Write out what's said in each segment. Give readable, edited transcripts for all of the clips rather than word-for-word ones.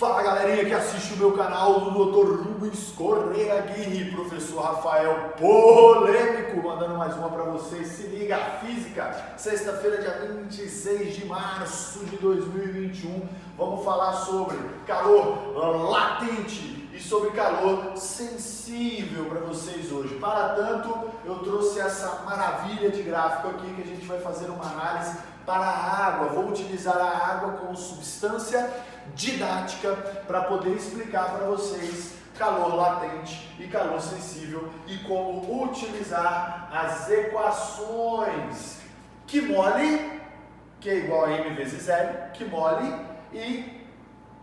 Fala galerinha que assiste o meu canal do Dr. Rubens Correia Aguirre, professor Rafael Polêmico, mandando mais uma para vocês. Se liga, física, sexta-feira, dia 26 de março de 2021. Vamos falar sobre calor latente e sobre calor sensível para vocês hoje. Para tanto, eu trouxe essa maravilha de gráfico aqui que a gente vai fazer uma análise para a água. Vou utilizar a água como substância didática para poder explicar para vocês calor latente e calor sensível e como utilizar as equações Q mole, que é igual a M vezes L, Q mole, e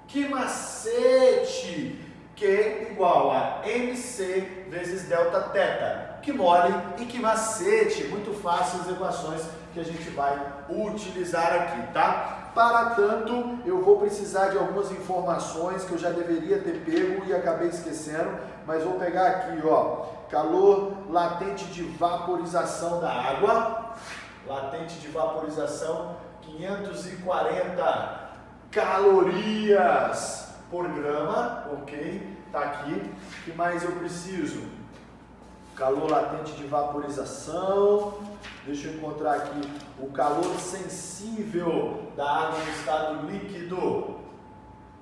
Q macete, que é igual a MC vezes delta teta. Q mole e Q macete, muito fácil as equações que a gente vai utilizar aqui, tá? Para tanto, eu vou precisar de algumas informações que eu já deveria ter pego e acabei esquecendo, mas vou pegar aqui, ó, calor latente de vaporização da água, latente de vaporização, 540 calorias por grama, ok? Tá aqui. O que mais eu preciso? Calor latente de vaporização. Deixa eu encontrar aqui o calor sensível da água no estado líquido.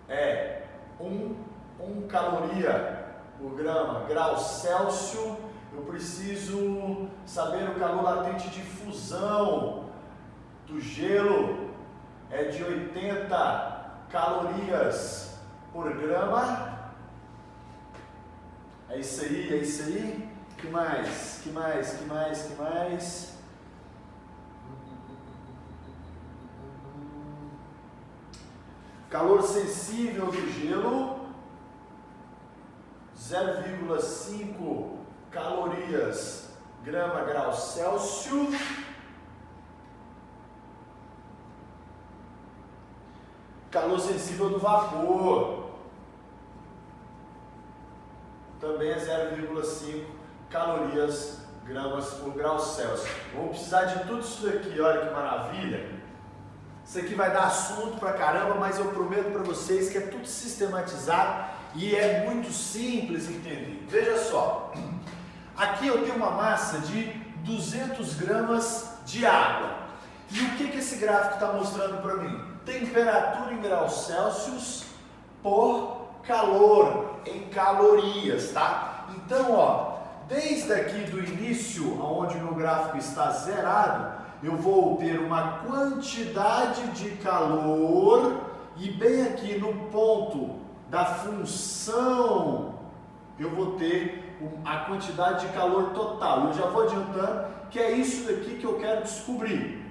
É 1 caloria por grama, grau Celsius. Eu preciso saber o calor latente de fusão do gelo. É de 80 calorias por grama. É isso aí, é isso aí. Que mais? Calor sensível do gelo, 0,5 calorias grama grau Celsius. Calor sensível do vapor, também é 0,5 calorias gramas por grau Celsius. Vamos precisar de tudo isso daqui, olha que maravilha. Isso aqui vai dar assunto pra caramba, mas eu prometo para vocês que é tudo sistematizado e é muito simples entender. Veja só, aqui eu tenho uma massa de 200 gramas de água. E o que esse gráfico está mostrando para mim? Temperatura em graus Celsius por calor em calorias, tá? Então, ó, desde aqui do início, onde o meu gráfico está zerado, eu vou ter uma quantidade de calor e bem aqui no ponto da função, eu vou ter a quantidade de calor total. Eu já vou adiantando que é isso daqui que eu quero descobrir.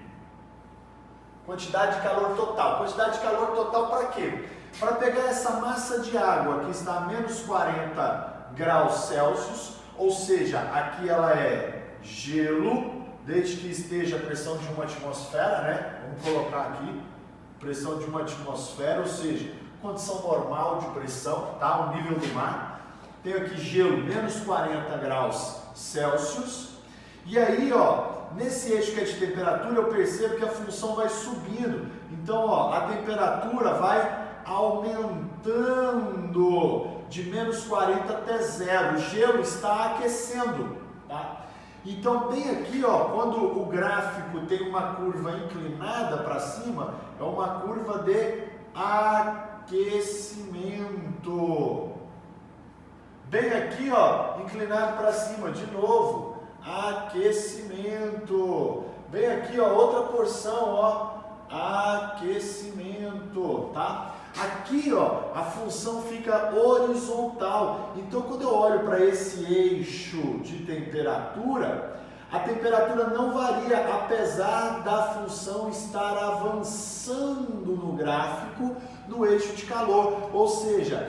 Quantidade de calor total. Quantidade de calor total para quê? Para pegar essa massa de água que está a menos 40 graus Celsius, ou seja, aqui ela é gelo, desde que esteja a pressão de uma atmosfera, né? Vamos colocar aqui, pressão de uma atmosfera, ou seja, condição normal de pressão, tá? O nível do mar. Tenho aqui gelo, menos 40 graus Celsius. E aí, ó, nesse eixo que é de temperatura, eu percebo que a função vai subindo. Então, ó, a temperatura vai aumentando de menos 40 até zero. O gelo está aquecendo, tá? Então, bem aqui, ó, quando o gráfico tem uma curva inclinada para cima, é uma curva de aquecimento. Bem aqui, ó, inclinado para cima, de novo, aquecimento. Bem aqui, ó, outra porção, ó, aquecimento, tá? Aqui, ó, a função fica horizontal. Então, quando eu olho para esse eixo de temperatura, a temperatura não varia, apesar da função estar avançando no gráfico no eixo de calor. Ou seja,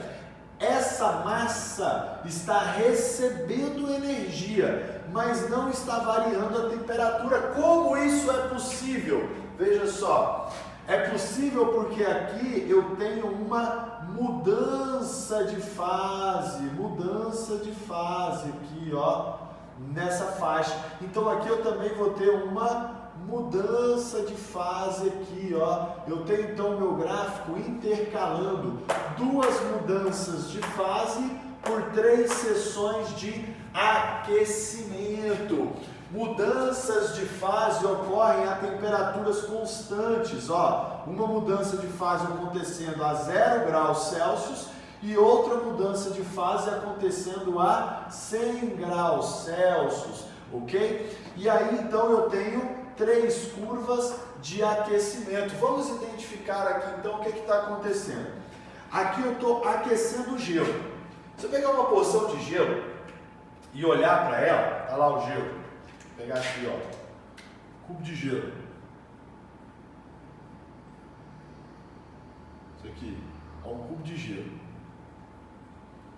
essa massa está recebendo energia, mas não está variando a temperatura. Como isso é possível? Veja só. É possível porque aqui eu tenho uma mudança de fase aqui, ó, nessa faixa. Então aqui eu também vou ter uma mudança de fase aqui, ó. Eu tenho então o meu gráfico intercalando duas mudanças de fase por 3 sessões de aquecimento. Mudanças de fase ocorrem a temperaturas constantes, ó, uma mudança de fase acontecendo a 0 graus Celsius e outra mudança de fase acontecendo a 100 graus Celsius, ok? E aí então eu tenho 3 curvas de aquecimento. Vamos identificar aqui então o que está acontecendo. Aqui eu estou aquecendo o gelo. Se eu pegar uma porção de gelo e olhar para ela, tá lá o gelo. Vou pegar aqui, ó, cubo de gelo. Isso aqui é um cubo de gelo.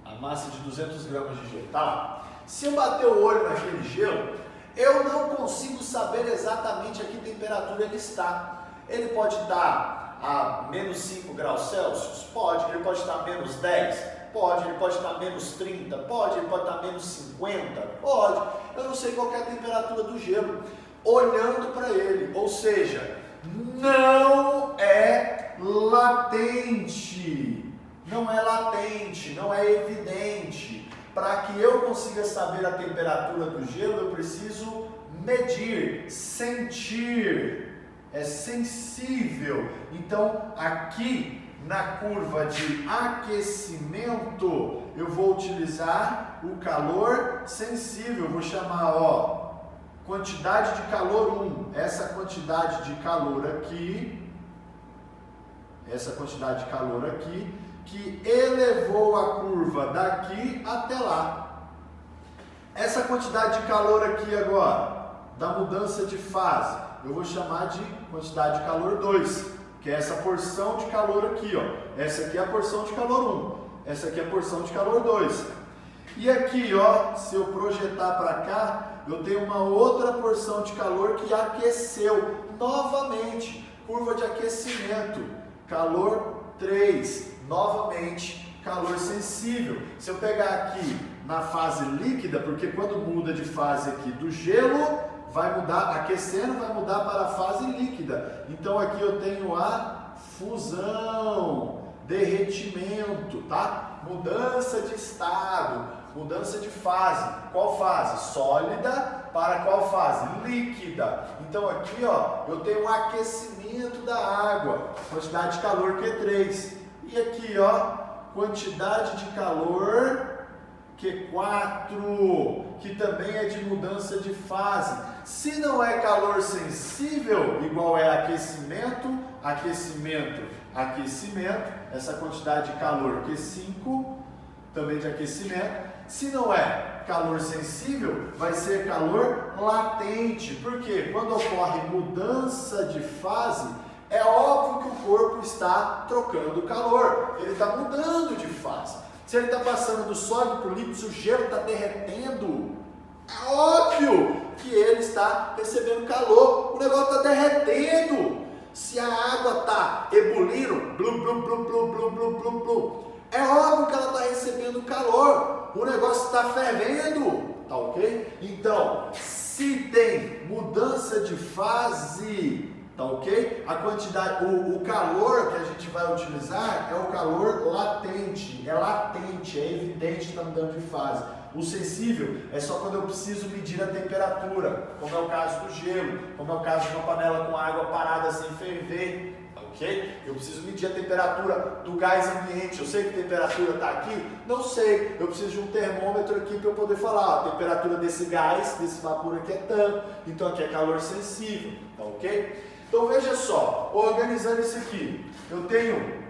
A massa de 200 gramas de gelo, tá lá. Se eu bater o olho naquele gelo, eu não consigo saber exatamente a que temperatura ele está. Ele pode estar a menos 5 graus Celsius? Pode. Ele pode estar a menos 10? Pode. Ele pode estar a menos 30? Pode. Ele pode estar a menos 50? Pode. Eu não sei qual é a temperatura do gelo olhando para ele. Ou seja, não é latente. Não é latente, não é evidente. Para que eu consiga saber a temperatura do gelo, eu preciso medir, sentir. É sensível. Então, aqui na curva de aquecimento, eu vou utilizar o calor sensível. Eu vou chamar, ó, quantidade de calor 1. Essa quantidade de calor aqui, que elevou a curva daqui até lá. Essa quantidade de calor aqui agora, da mudança de fase, eu vou chamar de quantidade de calor 2, que é essa porção de calor aqui, ó. Essa aqui é a porção de calor 1, essa aqui é a porção de calor 2. E aqui, ó, se eu projetar para cá, eu tenho uma outra porção de calor que aqueceu novamente. Curva de aquecimento, calor 3, novamente calor sensível. Se eu pegar aqui na fase líquida, porque quando muda de fase aqui do gelo, vai mudar, aquecendo, vai mudar para a fase líquida. Então aqui eu tenho a fusão, derretimento, tá? Mudança de estado, mudança de fase. Qual fase? Sólida para qual fase? Líquida. Então aqui, ó, eu tenho o aquecimento da água, quantidade de calor Q3. E aqui, ó, quantidade de calor Q4, que também é de mudança de fase. Se não é calor sensível, igual é aquecimento, aquecimento, aquecimento, essa quantidade de calor Q5, também de aquecimento. Se não é calor sensível, vai ser calor latente. Por quê? Quando ocorre mudança de fase, é óbvio que o corpo está trocando calor, ele está mudando de fase. Se ele está passando do sólido para o líquido, se o gelo está derretendo, é óbvio que ele está recebendo calor, o negócio está derretendo. Se a água está ebulindo, blu, blu, blu, blu, blu, blu, blu, blu, é óbvio que ela está recebendo calor, o negócio está fervendo, tá ok? Então, se tem mudança de fase, tá ok? A quantidade, o calor que a gente vai utilizar é o calor latente, é evidente que está mudando de fase. O sensível é só quando eu preciso medir a temperatura, como é o caso do gelo, como é o caso de uma panela com água parada sem ferver. Ok? Eu preciso medir a temperatura do gás ambiente. Eu sei que a temperatura está aqui? Não sei. Eu preciso de um termômetro aqui para eu poder falar. Ó, a temperatura desse gás, desse vapor aqui é tanto. Então aqui é calor sensível. Tá ok? Então veja só, organizando isso aqui. Eu tenho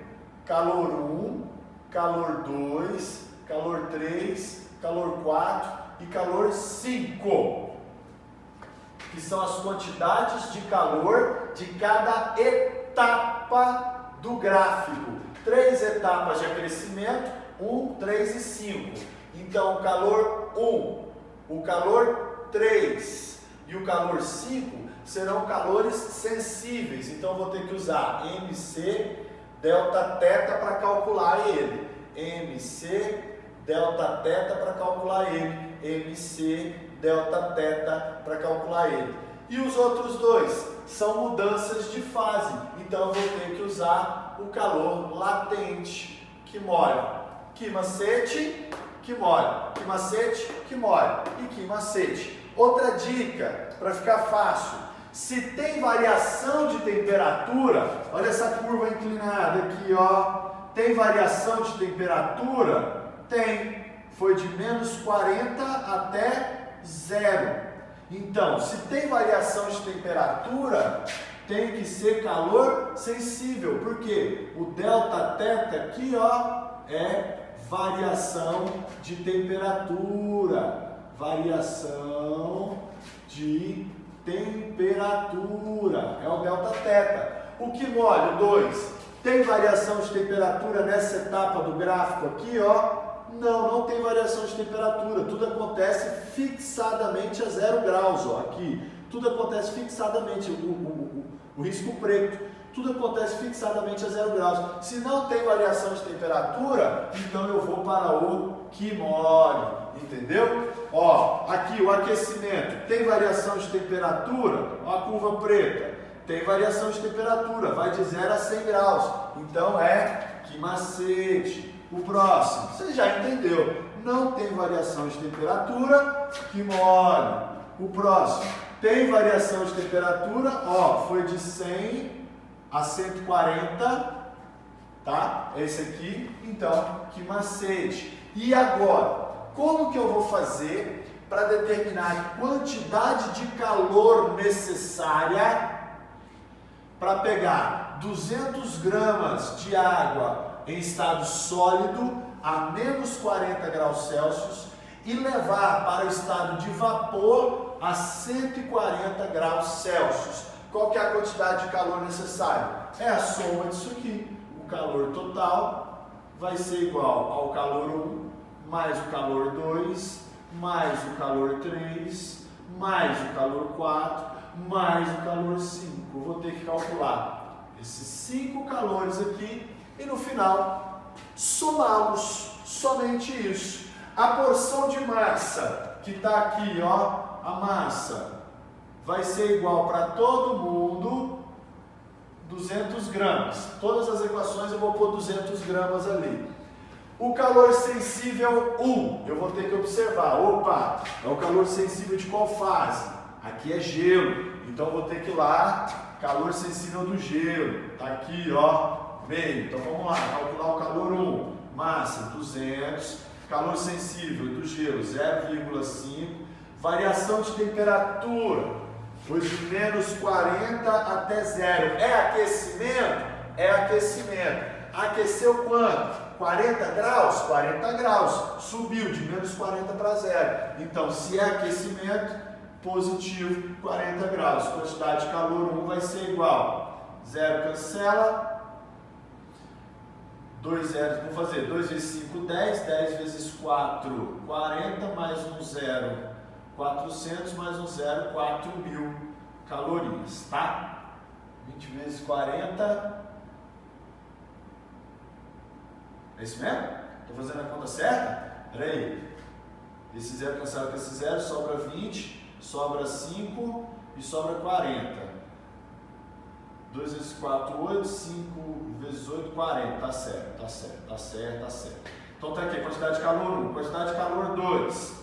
calor 1, calor 2, calor 3, calor 4 e calor 5. Que são as quantidades de calor de cada etapa do gráfico. 3 etapas de aquecimento, 1, 3 e 5. Então, o calor 1, o calor 3 e o calor 5 serão calores sensíveis. Então, eu vou ter que usar MC delta teta para calcular ele. MC delta teta para calcular ele. MC delta teta para calcular ele. E os outros dois são mudanças de fase. Então eu vou ter que usar o calor latente, que que molha. Que macete, que molha. Que macete, que molha. E que macete. Outra dica, para ficar fácil. Se tem variação de temperatura, olha essa curva inclinada aqui, ó. Tem variação de temperatura? Tem. Foi de menos 40 até 0. Então, se tem variação de temperatura, tem que ser calor sensível. Por quê? O delta θ aqui, ó, é variação de temperatura. Variação de temperatura. É o delta θ. O que molha? 2. Tem variação de temperatura nessa etapa do gráfico aqui, ó? Não tem variação de temperatura. Tudo acontece fixadamente a 0 graus, ó. Aqui. Tudo acontece fixadamente. O risco preto. Tudo acontece fixadamente a 0 graus. Se não tem variação de temperatura, então eu vou para o que molhe. Entendeu? Ó, aqui o aquecimento. Tem variação de temperatura? Ó, a curva preta. Tem variação de temperatura. Vai de 0 a 100 graus. Então é que macete. O próximo, você já entendeu. Não tem variação de temperatura, que molhe. O próximo, tem variação de temperatura, ó, foi de 100 a 140, tá? Esse aqui, então, que macete. E agora, como que eu vou fazer para determinar a quantidade de calor necessária para pegar 200 gramas de água em estado sólido a menos 40 graus Celsius e levar para o estado de vapor a 140 graus Celsius. Qual que é a quantidade de calor necessária? É a soma disso aqui. O calor total vai ser igual ao calor 1, mais o calor 2, mais o calor 3, mais o calor 4, mais o calor 5. Eu vou ter que calcular esses 5 calores aqui e no final somá-los. Somente isso. A porção de massa que está aqui, ó, a massa vai ser igual para todo mundo 200 gramas. Todas as equações eu vou pôr 200 gramas ali. O calor sensível 1, eu vou ter que observar. Opa, é o calor sensível de qual fase? Aqui é gelo, então eu vou ter que ir lá, calor sensível do gelo. Está aqui, ó, meio. Então vamos lá, calcular o calor 1, massa 200, calor sensível do gelo 0,5, variação de temperatura foi de menos 40 até 0. É aquecimento? É aquecimento. Aqueceu quanto? 40 graus? 40 graus. Subiu de menos 40 para 0. Então, se é aquecimento, positivo 40 graus. Quantidade de calor 1 vai ser igual. 0 cancela. 2 zeros, vou fazer 2 vezes 5, 10, 10 vezes 4, 40, mais um 0, 400, mais um 0, 4.000 calorias, tá? 20 vezes 40, é isso mesmo? Estou fazendo a conta certa? Espera aí, esse 0 cancela com esse 0, sobra 20, sobra 5 e sobra 40. 2 vezes 4, 8, 5 vezes 8, 40, tá certo, tá certo, tá certo, tá certo. Então tá aqui, quantidade de calor 1, quantidade de calor 2.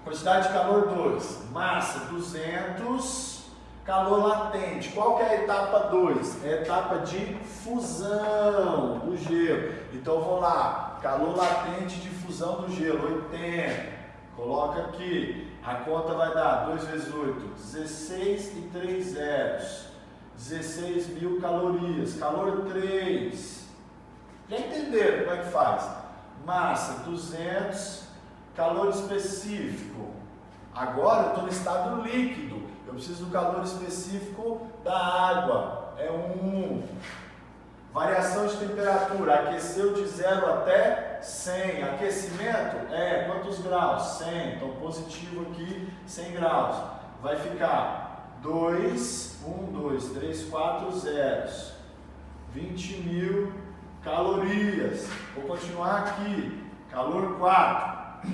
Quantidade de calor 2, massa 200, calor latente. Qual que é a etapa 2? É a etapa de fusão do gelo. Então eu vou lá, calor latente de fusão do gelo, 80. Coloca aqui, a conta vai dar 2 vezes 8, 16 e 3 zeros. 16.000 calorias, calor 3. Já entenderam como é que faz? Massa 200, calor específico. Agora eu estou no estado líquido, eu preciso do calor específico da água, é 1. Variação de temperatura, aqueceu de 0 até 100. Aquecimento é quantos graus? 100, então positivo aqui, 100 graus. Vai ficar 2, 1, 2, 3, 4 zeros, 20.000 calorias. Vou continuar aqui, calor 4,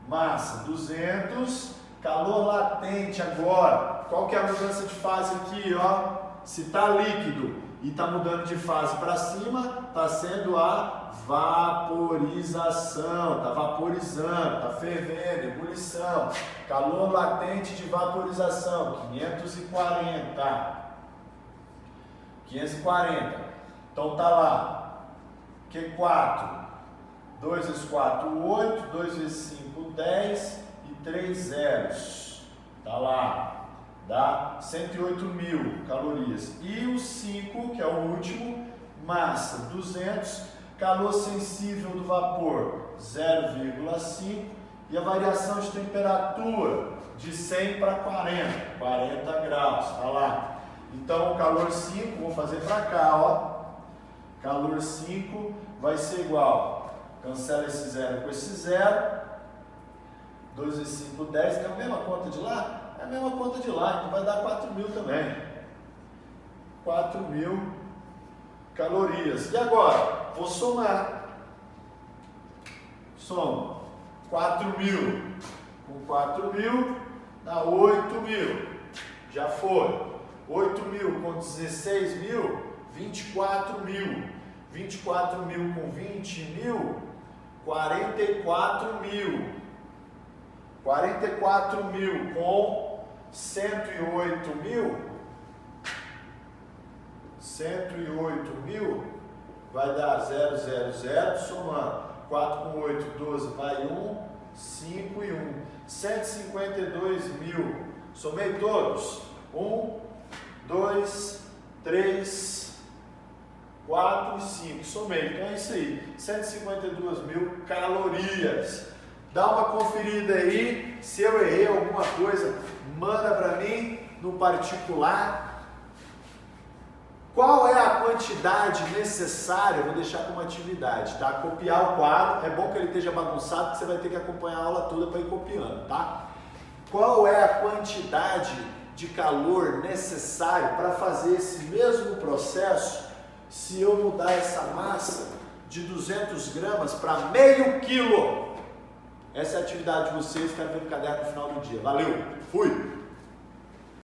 massa 200, calor latente agora. Qual que é a mudança de fase aqui, ó? Se está líquido, e está mudando de fase para cima, está sendo a vaporização, está vaporizando, está fervendo, ebulição, calor latente de vaporização, 540. Então tá lá, Q4, 2 vezes 4, 8, 2 vezes 5, 10 e 3 zeros, tá lá. Dá 108.000 calorias. E o 5, que é o último, massa 200, calor sensível do vapor 0,5 e a variação de temperatura de 100 para 40 graus, tá lá. Então o calor 5, vou fazer para cá, ó. Calor 5 vai ser igual, cancela esse zero com esse zero, 2 vezes 5, 10, que é a mesma conta de lá? É a mesma conta de lá, então vai dar 4.000 também. 4.000 calorias. E agora? Vou somar. Soma. 4.000 com 4.000 dá 8.000. Já foi. 8.000 com 16.000, 24.000. 24.000 com 20.000, 44.000. 44.000 com 108.000, 108.000 vai dar 000, somando 4 com 8, 12, vai 1, 5 e 1, 152.000, somei todos, 1, 2, 3, 4 e 5, somei, então é isso aí, 152.000 calorias. Dá uma conferida aí, se eu errei alguma coisa, manda para mim no particular. Qual é a quantidade necessária? Vou deixar como atividade, tá? Copiar o quadro, é bom que ele esteja bagunçado, que você vai ter que acompanhar a aula toda para ir copiando, tá? Qual é a quantidade de calor necessário para fazer esse mesmo processo se eu mudar essa massa de 200 gramas para meio quilo? Essa é a atividade de vocês, quero ver no caderno no final do dia. Valeu, fui!